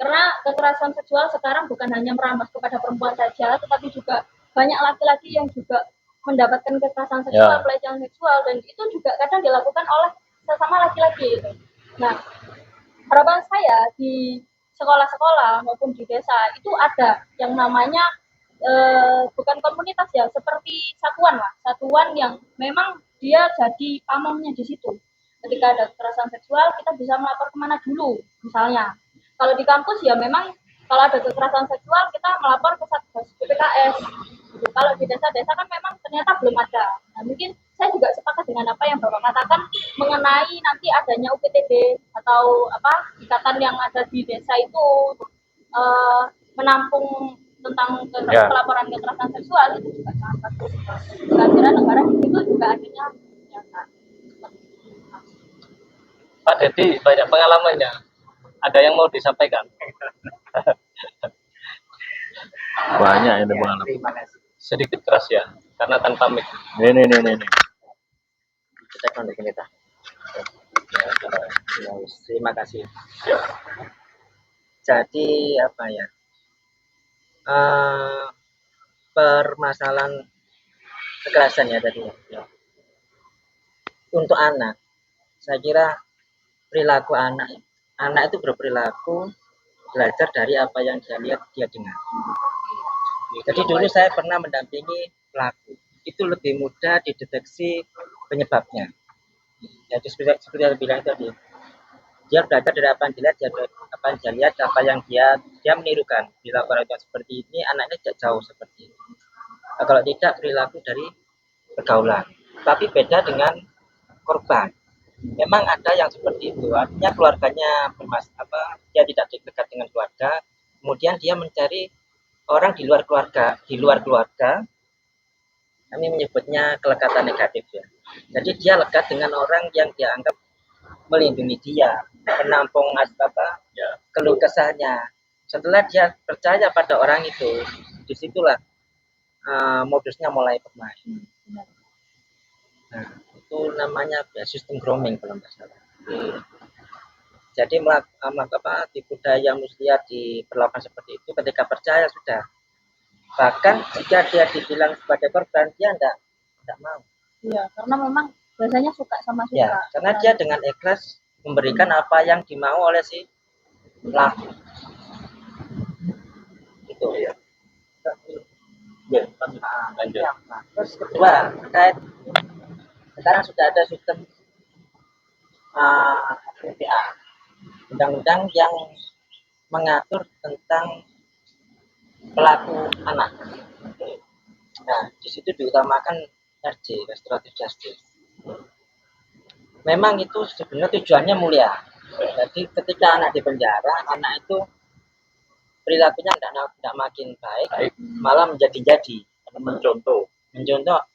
Karena kekerasan seksual sekarang bukan hanya merambat kepada perempuan saja, tetapi juga banyak laki-laki yang juga mendapatkan kekerasan seksual, pelecehan seksual, dan itu juga kadang dilakukan oleh sesama laki-laki. Nah, harapan saya di sekolah-sekolah maupun di desa itu ada yang namanya bukan komunitas ya, seperti satuan yang memang dia jadi pamongnya di situ. Ketika ada kekerasan seksual, kita bisa melapor kemana dulu, misalnya. Kalau di kampus ya memang kalau ada kekerasan seksual kita melapor ke Satgas PPKS. Gitu. Kalau di desa-desa kan memang ternyata belum ada. Nah, mungkin saya juga sepakat dengan apa yang Bapak katakan mengenai nanti adanya UPTD atau ikatan yang ada di desa itu menampung tentang pelaporan kekerasan seksual itu juga sangat bagus. Kira-kira negara itu juga akhirnya nyata. Pak Dedi banyak pengalamannya. Ada yang mau disampaikan? Banyak yang pengalaman. Terima kasih. Sedikit keras ya, karena tanpa mic. Ini. Kita kontak kita. Terima kasih. Jadi apa ya? Permasalahan kekerasan ya tadi. Untuk anak, saya kira perilaku anak itu berperilaku belajar dari apa yang dia lihat, dia dengar. Jadi dulu saya pernah mendampingi pelaku, itu lebih mudah dideteksi penyebabnya. Jadi seperti yang bilang tadi, dia belajar dari apa yang dilihat, apa yang dia menirukan. Bila orang itu seperti ini, anaknya jauh seperti ini. Nah, kalau tidak, perilaku dari pergaulan. Tapi beda dengan korban. Memang ada yang seperti itu, artinya keluarganya dia tidak dekat dengan keluarga, kemudian dia mencari orang di luar keluarga, kami menyebutnya kelekatan negatif ya. Jadi dia lekat dengan orang yang dia anggap melindungi dia, menampung keluh kesahnya. Setelah dia percaya pada orang itu, disitulah modusnya mulai bermain. Nah, itu namanya sistem grooming kalau nggak salah. Jadi di budaya muslimah diperlakukan seperti itu, ketika percaya sudah. Bahkan jika dia dibilang sebagai korban, dia tidak mau. Iya, karena memang biasanya suka sama suka. Ya, karena dia dengan ikhlas memberikan apa yang dimau oleh si pelaku. Itu ya. Lanjut. Terus kedua, terkait sekarang sudah ada sistem PPA, undang-undang yang mengatur tentang pelaku anak. Nah, di situ diutamakan RJ, restoratif justice. Memang itu sebenarnya tujuannya mulia. Jadi ketika anak di penjara, anak itu perilakunya tidak makin baik, malah menjadi-jadi. Mencontoh.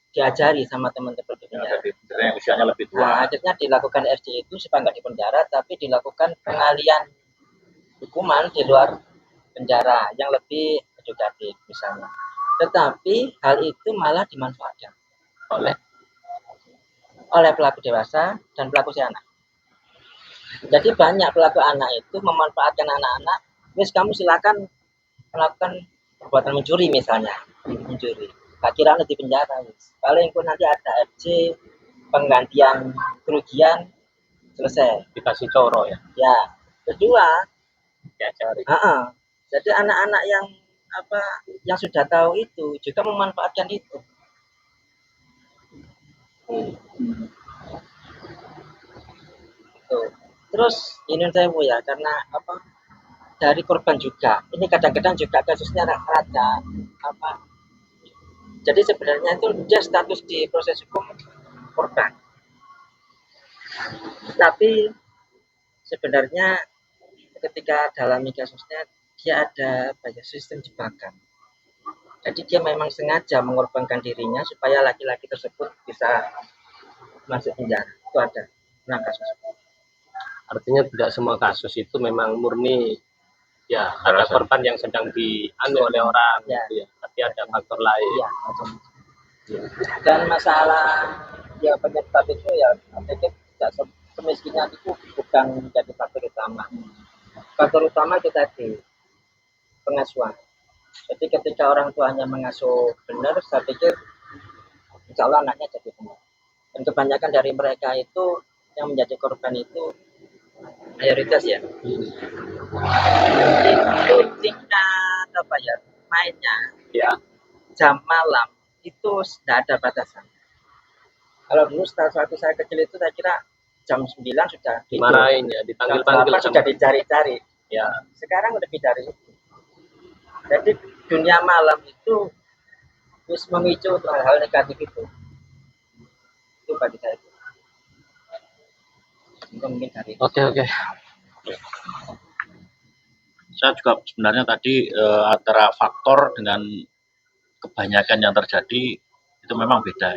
Diajari sama teman-teman di penjara. Yang usianya lebih tua. Nah, akhirnya dilakukan RJ itu supaya nggak di penjara, tapi dilakukan pengalian hukuman di luar penjara yang lebih edukatif misalnya. Tetapi hal itu malah dimanfaatkan oleh pelaku dewasa dan pelaku si anak. Jadi banyak pelaku anak itu memanfaatkan anak-anak. Wes kamu silakan melakukan perbuatan mencuri misalnya, mencuri. Tak kira di penjara. Paling pun nanti ada RJ, penggantian kerugian, selesai. Dikasih coro ya. Ya. Kedua, Diajari. jadi anak-anak yang sudah tahu itu juga memanfaatkan itu. Terus ini saya ya karena dari korban juga. Ini kadang-kadang juga kasusnya rata jadi sebenarnya itu dia status di proses hukum korban. Tapi sebenarnya ketika dalami kasusnya dia ada banyak sistem jebakan. Jadi dia memang sengaja mengorbankan dirinya supaya laki-laki tersebut bisa masuk penjara. Itu ada pernah kasus. Artinya tidak semua kasus itu memang murni ya ada Kekerasan. korban yang sedang dianu oleh orang Ya. gitu ya. Tapi ada faktor lain. Iya, macam itu. Dan masalah ya penyebab itu ya saya pikir tidak kemiskinan itu bukan menjadi faktor utama. Faktor utama itu tadi pengasuhan. Jadi ketika orang tuanya mengasuh benar, saya pikir insya Allah anaknya jadi benar. Dan kebanyakan dari mereka itu yang menjadi korban itu mayoritas ya. Itu tingkat apa ya mainnya Ya. jam malam itu tidak ada batasan. Kalau dulu waktu saya kecil itu saya kira jam 9 sudah tidur. Dimarahin ya, Jam dipanggil-panggil 8 sudah dicari-cari. ya. Sekarang lebih dari itu. Jadi dunia malam itu terus memicu untuk hal-hal negatif itu. Itu bagi saya. Itu mungkin dari itu. Oke. Saya juga sebenarnya tadi antara faktor dengan kebanyakan yang terjadi itu memang beda.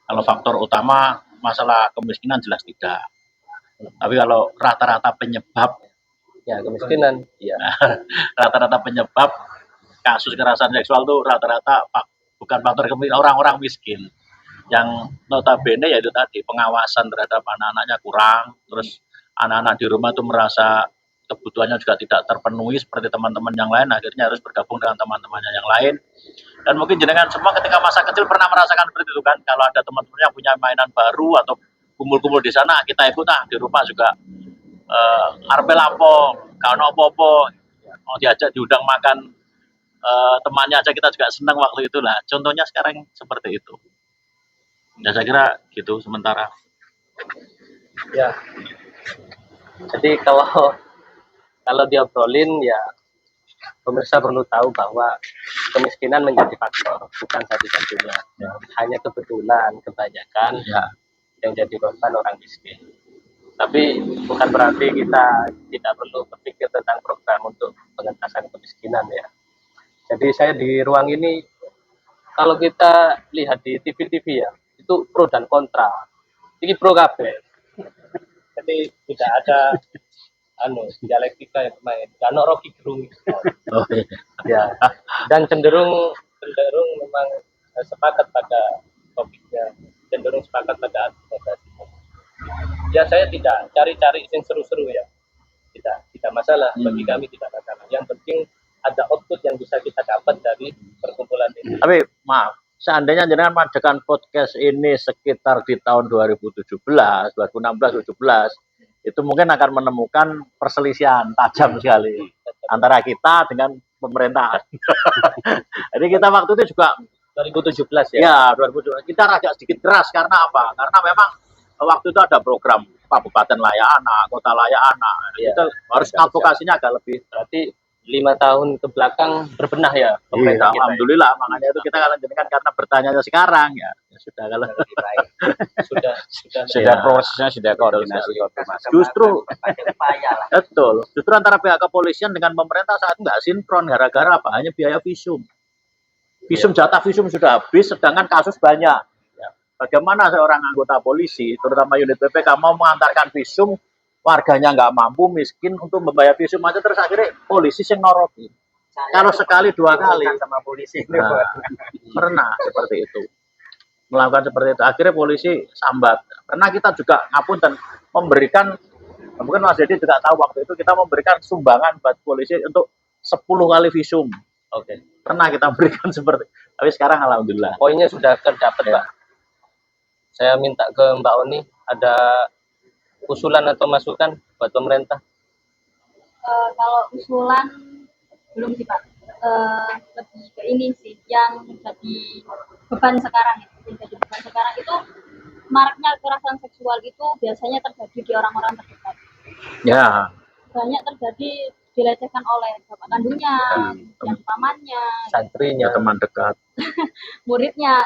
Kalau faktor utama masalah kemiskinan jelas tidak. Tapi kalau rata-rata penyebab Ya, kemiskinan. Ya. rata-rata penyebab kasus kekerasan seksual itu rata-rata bukan faktor kemiskinan, orang-orang miskin yang notabene yaitu tadi pengawasan terhadap anak-anaknya kurang, terus anak-anak di rumah itu merasa kebutuhannya juga tidak terpenuhi seperti teman-teman yang lain, akhirnya harus bergabung dengan teman-temannya yang lain. Dan mungkin jenengan semua ketika masa kecil pernah merasakan seperti itu kan, kalau ada teman-teman yang punya mainan baru atau kumpul-kumpul di sana, kita ikut di rumah juga arpe lapo, kau apa-apa, mau diajak diundang makan temannya aja kita juga senang waktu itu lah. Contohnya sekarang seperti itu. Ya saya kira gitu sementara. Ya. Jadi kalau diobrolin ya pemirsa perlu tahu bahwa kemiskinan menjadi faktor, bukan satu-satunya. Ya. Hanya kebetulan kebanyakan Ya. yang jadi korban orang miskin. Tapi bukan berarti kita tidak perlu berpikir tentang program untuk pengentasan kemiskinan ya. Jadi saya di ruang ini, kalau kita lihat di TV-TV ya, itu pro dan kontra. Ini pro kabeh. Jadi tidak ada dialektika yang bermain. Karena Rocky Gerung. Oh, iya. Ya. Dan cenderung memang sepakat pada topiknya, cenderung sepakat pada argumentasinya. Ya saya tidak cari-cari yang seru-seru ya, tidak masalah bagi kami, tidak masalah. Yang penting ada output yang bisa kita dapat dari perkumpulan ini. Tapi maaf, seandainya jenengan mengadakan podcast ini sekitar di tahun 2017, 2016, 2017, itu mungkin akan menemukan perselisihan tajam sekali antara kita dengan pemerintahan. Jadi kita waktu itu juga 2017 ya. ya 2017 kita agak sedikit keras karena apa? Karena memang waktu itu ada program Kabupaten Layak Anak, Kota Layak Anak. Iya. Kita harus advokasinya agak lebih. Berarti 5 tahun ke belakang berbenah ya Iya, pemerintah kita. alhamdulillah, makanya itu kita kalau jenengan karena bertanya sekarang ya sudah kalau lebih baik. Sudah Sudah Ya. prosesnya sudah koordinasi koordinasi. Justru Pakai upaya lah. betul, justru antara pihak kepolisian dengan pemerintah saat nggak sinkron gara-gara apa? Hanya biaya visum. Jatah visum sudah habis, sedangkan kasus banyak. Ya. Bagaimana seorang anggota polisi, terutama unit PPK mau mengantarkan visum, warganya nggak mampu, miskin untuk membayar visum aja, terus akhirnya polisi yang norotin. Kalau sekali dua kali sama polisi. Nah, pernah seperti itu, melakukan seperti itu, akhirnya polisi sambat. Karena kita juga ngapunten memberikan, mungkin Mas Dedi juga tahu waktu itu kita memberikan sumbangan buat polisi untuk 10 kali visum. Oke. Pernah kita berikan seperti, tapi sekarang alhamdulillah. Poinnya sudah terdapat, Pak. Saya minta ke Mbak Oni ada usulan atau masukan buat pemerintah. Kalau usulan belum sih Pak. Lebih ke ini sih yang jadi beban sekarang itu maraknya kekerasan seksual itu biasanya terjadi di orang-orang terdekat. Ya, Banyak terjadi dilecehkan oleh bapak kandungnya, yang pamannya, Santrinya, teman dekat, muridnya,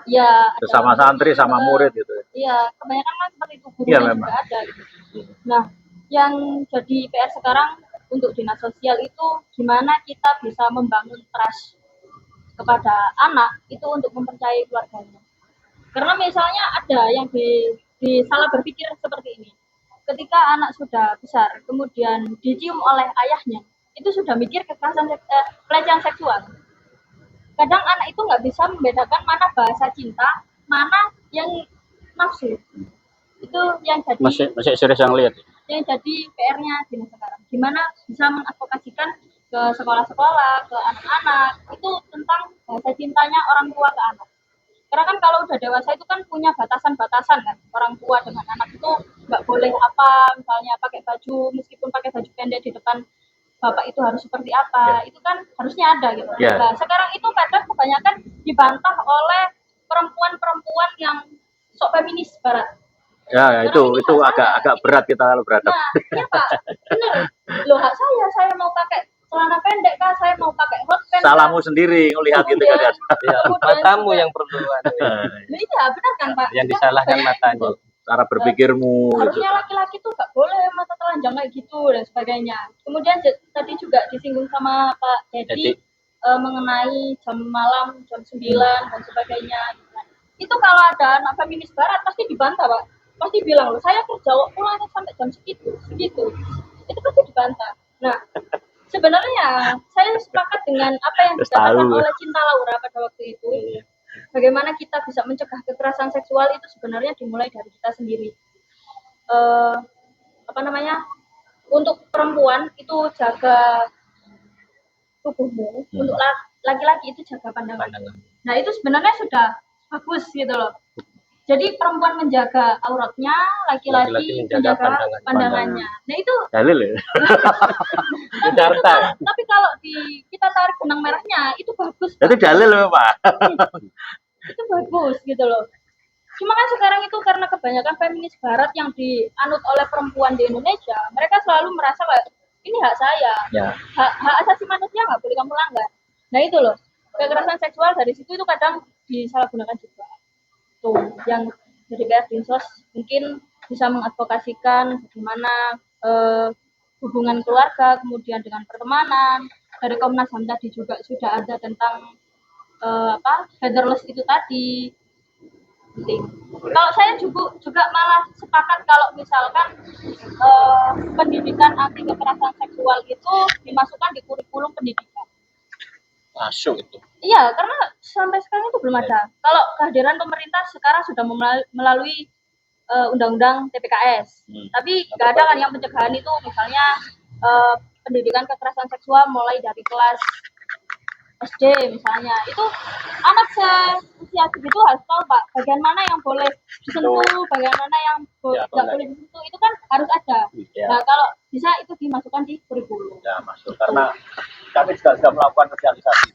ya sesama santri sama murid gitu. Iya, kebanyakan kan seperti itu, Iya, gurunya memang. juga ada gitu. Nah, yang jadi PR sekarang untuk dinas sosial itu gimana kita bisa membangun trust kepada anak itu untuk mempercayai keluarganya. Karena misalnya ada yang salah berpikir seperti ini. Ketika anak sudah besar, kemudian dicium oleh ayahnya, itu sudah mikir pelecehan seksual. Kadang anak itu nggak bisa membedakan mana bahasa cinta, mana yang nafsu. Itu yang jadi Masih serius yang lihat. yang jadi PR-nya dinas sekarang. Gimana bisa mengadvokasikan ke sekolah-sekolah, ke anak-anak itu tentang bahasa cintanya orang tua ke anak. Karena kan kalau udah dewasa itu kan punya batasan-batasan kan, orang tua dengan anak itu nggak boleh apa, misalnya pakai baju, meskipun pakai baju pendek di depan bapak itu harus seperti apa, itu kan harusnya ada gitu. Nah, sekarang itu kadang kebanyakan dibantah oleh perempuan-perempuan yang sok feminis barat. Ya, itu agak berat kita kalau beradab. Nah, iya Pak, bener. Loh, hak saya mau pakai celana pendek kah, saya mau pakai hot pants. Salahmu sendiri ngelihat gitu kan. Ya, matamu yang perlu Iya, benar kan Pak? yang disalahkan matanya. Cara berpikirmu. Harusnya laki-laki tuh gak boleh mata telanjang kayak gitu dan sebagainya. Kemudian tadi juga disinggung sama Pak Dedi mengenai jam malam, jam 9 dan sebagainya. Itu kalau ada anak feminis barat pasti dibantah Pak. Pasti bilang loh, saya kerja pulangnya sampai jam segitu. Itu pasti dibantah. Nah, sebenarnya saya sepakat dengan apa yang dikatakan oleh Cinta Laura pada waktu itu. Bagaimana kita bisa mencegah kekerasan seksual itu sebenarnya dimulai dari kita sendiri. Untuk perempuan itu jaga tubuhmu, untuk laki-laki itu jaga pandangan. Nah itu sebenarnya sudah bagus gitu loh. Jadi perempuan menjaga auratnya, laki-laki menjaga pandangannya. Nah itu dalil ya. tapi kalau kita tarik benang merahnya itu bagus. Itu dalil loh Pak. Itu bagus gitu loh. Cuma kan sekarang itu karena kebanyakan feminis barat yang dianut oleh perempuan di Indonesia, mereka selalu merasa kayak ini hak saya, hak asasi manusia nggak boleh kamu langgar. Nah itu loh, kekerasan seksual dari situ itu kadang disalahgunakan juga. Tuh, yang jadi PR Dinsos mungkin bisa mengadvokasikan bagaimana hubungan keluarga, kemudian dengan pertemanan. Dari Komnas HAM tadi juga sudah ada tentang fatherless itu tadi. Penting. Kalau saya juga malah sepakat kalau misalkan pendidikan anti kekerasan seksual itu dimasukkan di kurikulum pendidikan. Masuk itu. Iya, karena sampai sekarang itu belum ada. Kalau kehadiran pemerintah sekarang sudah melalui undang-undang TPKS. Tapi nggak ada kan yang pencegahan itu, misalnya pendidikan kekerasan seksual mulai dari kelas SD misalnya. Itu anak seusia begitu harus tahu Pak, bagian mana yang boleh disentuh, bagian mana yang nggak boleh disentuh, itu kan harus ada. Nah, kalau bisa itu dimasukkan di kurikulum. Ya, masuk. Karena kami juga sudah melakukan sosialisasi.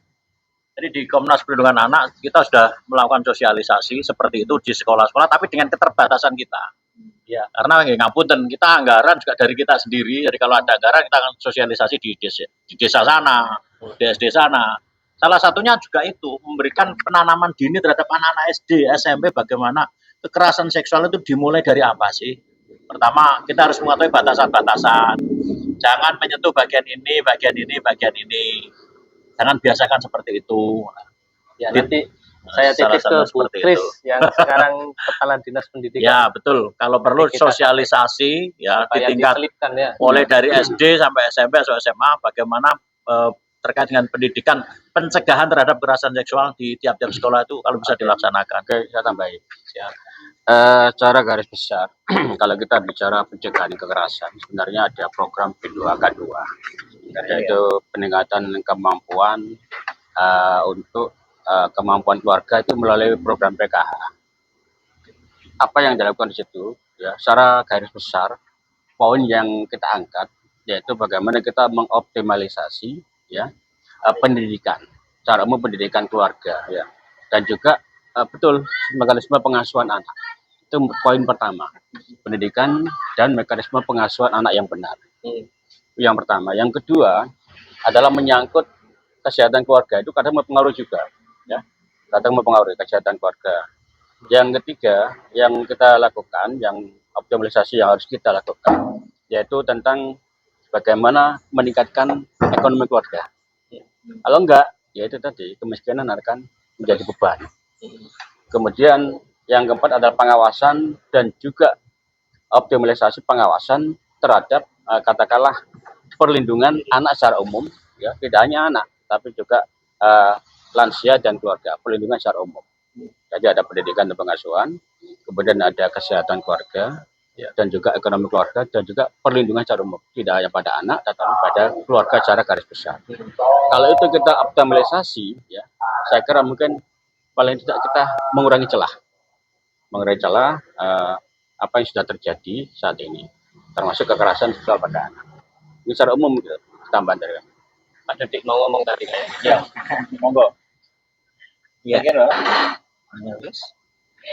Jadi di Komnas Perlindungan Anak kita sudah melakukan sosialisasi seperti itu di sekolah-sekolah, tapi dengan keterbatasan kita. Ya, karena ngapunten kita anggaran juga dari kita sendiri. Jadi kalau ada anggaran kita akan sosialisasi di desa sana, di SD sana. Salah satunya juga itu memberikan penanaman dini terhadap anak-anak SD, SMP, bagaimana kekerasan seksual itu dimulai dari apa sih? Pertama, kita harus mengetahui batasan-batasan. Jangan menyentuh bagian ini, bagian ini, bagian ini. Jangan biasakan seperti itu. Ya, nanti saya titip ke Bu Kris yang sekarang Kepala Dinas Pendidikan. Ya, betul. Kalau perlu sosialisasi ya di tingkat mulai dari SD sampai SMP atau SMA bagaimana terkait dengan pendidikan pencegahan terhadap kekerasan seksual di tiap-tiap sekolah itu kalau bisa dilaksanakan. Oke, saya tambahin. Ya. Secara garis besar, kalau kita bicara pencegahan kekerasan, sebenarnya ada program P2K2, yaitu peningkatan kemampuan untuk kemampuan keluarga itu melalui program PKH. Apa yang dilakukan di situ? Ya, secara garis besar, poin yang kita angkat yaitu bagaimana kita mengoptimalisasi ya pendidikan, cara umum pendidikan keluarga ya, dan juga betul mekanisme pengasuhan anak. Itu poin pertama, pendidikan dan mekanisme pengasuhan anak yang benar. Yang pertama. Yang kedua adalah menyangkut kesehatan keluarga, itu kadang mempengaruhi juga ya, kadang mempengaruhi kesehatan keluarga. Yang ketiga yang kita lakukan, yang optimalisasi yang harus kita lakukan yaitu tentang bagaimana meningkatkan ekonomi keluarga. Kalau enggak, ya itu tadi kemiskinan akan menjadi beban. Kemudian yang keempat adalah pengawasan dan juga optimalisasi pengawasan terhadap katakanlah perlindungan anak secara umum, ya tidak hanya anak, tapi juga lansia dan keluarga, perlindungan secara umum. Jadi ada pendidikan dan pengasuhan, kemudian ada kesehatan keluarga, dan juga ekonomi keluarga, dan juga perlindungan secara umum. Tidak hanya pada anak, tetapi pada keluarga secara garis besar. Kalau itu kita optimalisasi, ya, saya kira mungkin paling tidak kita mengurangi celah apa yang sudah terjadi saat ini, termasuk kekerasan seksual pada anak. Ini secara umum gitu, tambahan dari kami. Pak Dedik mau ngomong tadi Ya, monggo. Ya. Kira-kira.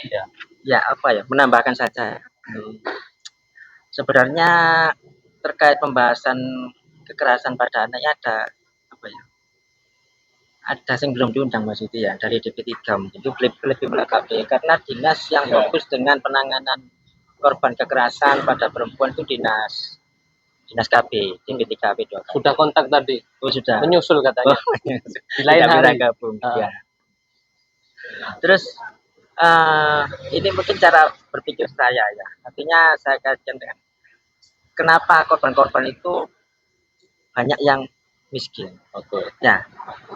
Ya. Ya, apa ya, menambahkan saja. Sebenarnya terkait pembahasan kekerasan pada anaknya ada apa ya? Ada yang belum diundang Mas itu ya dari DP3 mungkin itu lebih melengkapi karena dinas yang fokus dengan penanganan korban kekerasan pada perempuan itu dinas KB, tim DP3 2 sudah kontak tadi, Oh sudah. menyusul katanya. Di lain hari. gabung. Ya. Terus ini mungkin cara berpikir saya ya. Artinya saya kaitkan dengan kenapa korban-korban itu banyak yang miskin. Oke. Ya,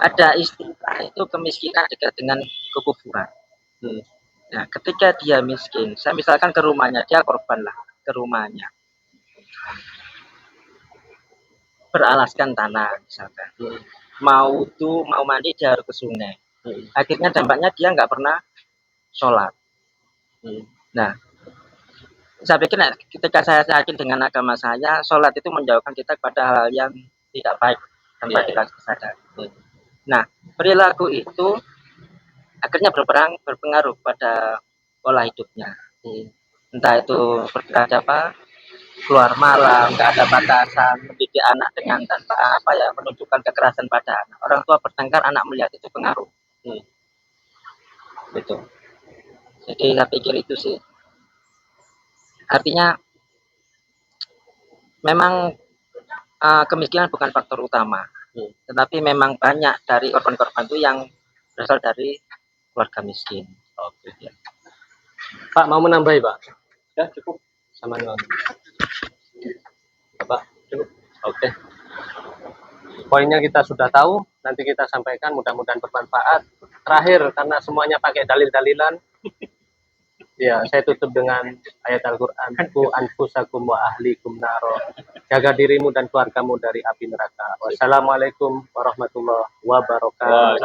ada istilah itu kemiskinan dekat dengan kekufuran. Nah, ketika dia miskin, saya misalkan ke rumahnya, dia korban lah ke rumahnya, beralaskan tanah misalkan. Mau wudu, mau mandi dia harus ke sungai. Akhirnya dampaknya dia nggak pernah sholat. Nah, saya pikir ketika saya yakin dengan agama saya, sholat itu menjauhkan kita pada hal-hal yang tidak baik tanpa kita sadari. Nah, perilaku itu akhirnya berpengaruh pada pola hidupnya. Entah itu berkata apa, keluar malam, nggak ada batasan, mendidik anak dengan tanpa apa ya, menunjukkan kekerasan pada anak. Orang tua bertengkar, anak melihat itu pengaruh. Gitu. Jadi saya pikir itu sih. Artinya memang kemiskinan bukan faktor utama, tetapi memang banyak dari korban-korban itu yang berasal dari keluarga miskin. Oke. Ya. Pak mau menambahi Pak? Ya cukup sama dengan Bapak cukup. Oke. Poinnya kita sudah tahu, nanti kita sampaikan mudah-mudahan bermanfaat. Terakhir karena semuanya pakai dalil-dalilan. Ya, saya tutup dengan ayat Al-Qur'an, "Qu anfusakum wa ahlikum naro." Jaga dirimu dan keluargamu dari api neraka. Wassalamualaikum warahmatullahi wabarakatuh.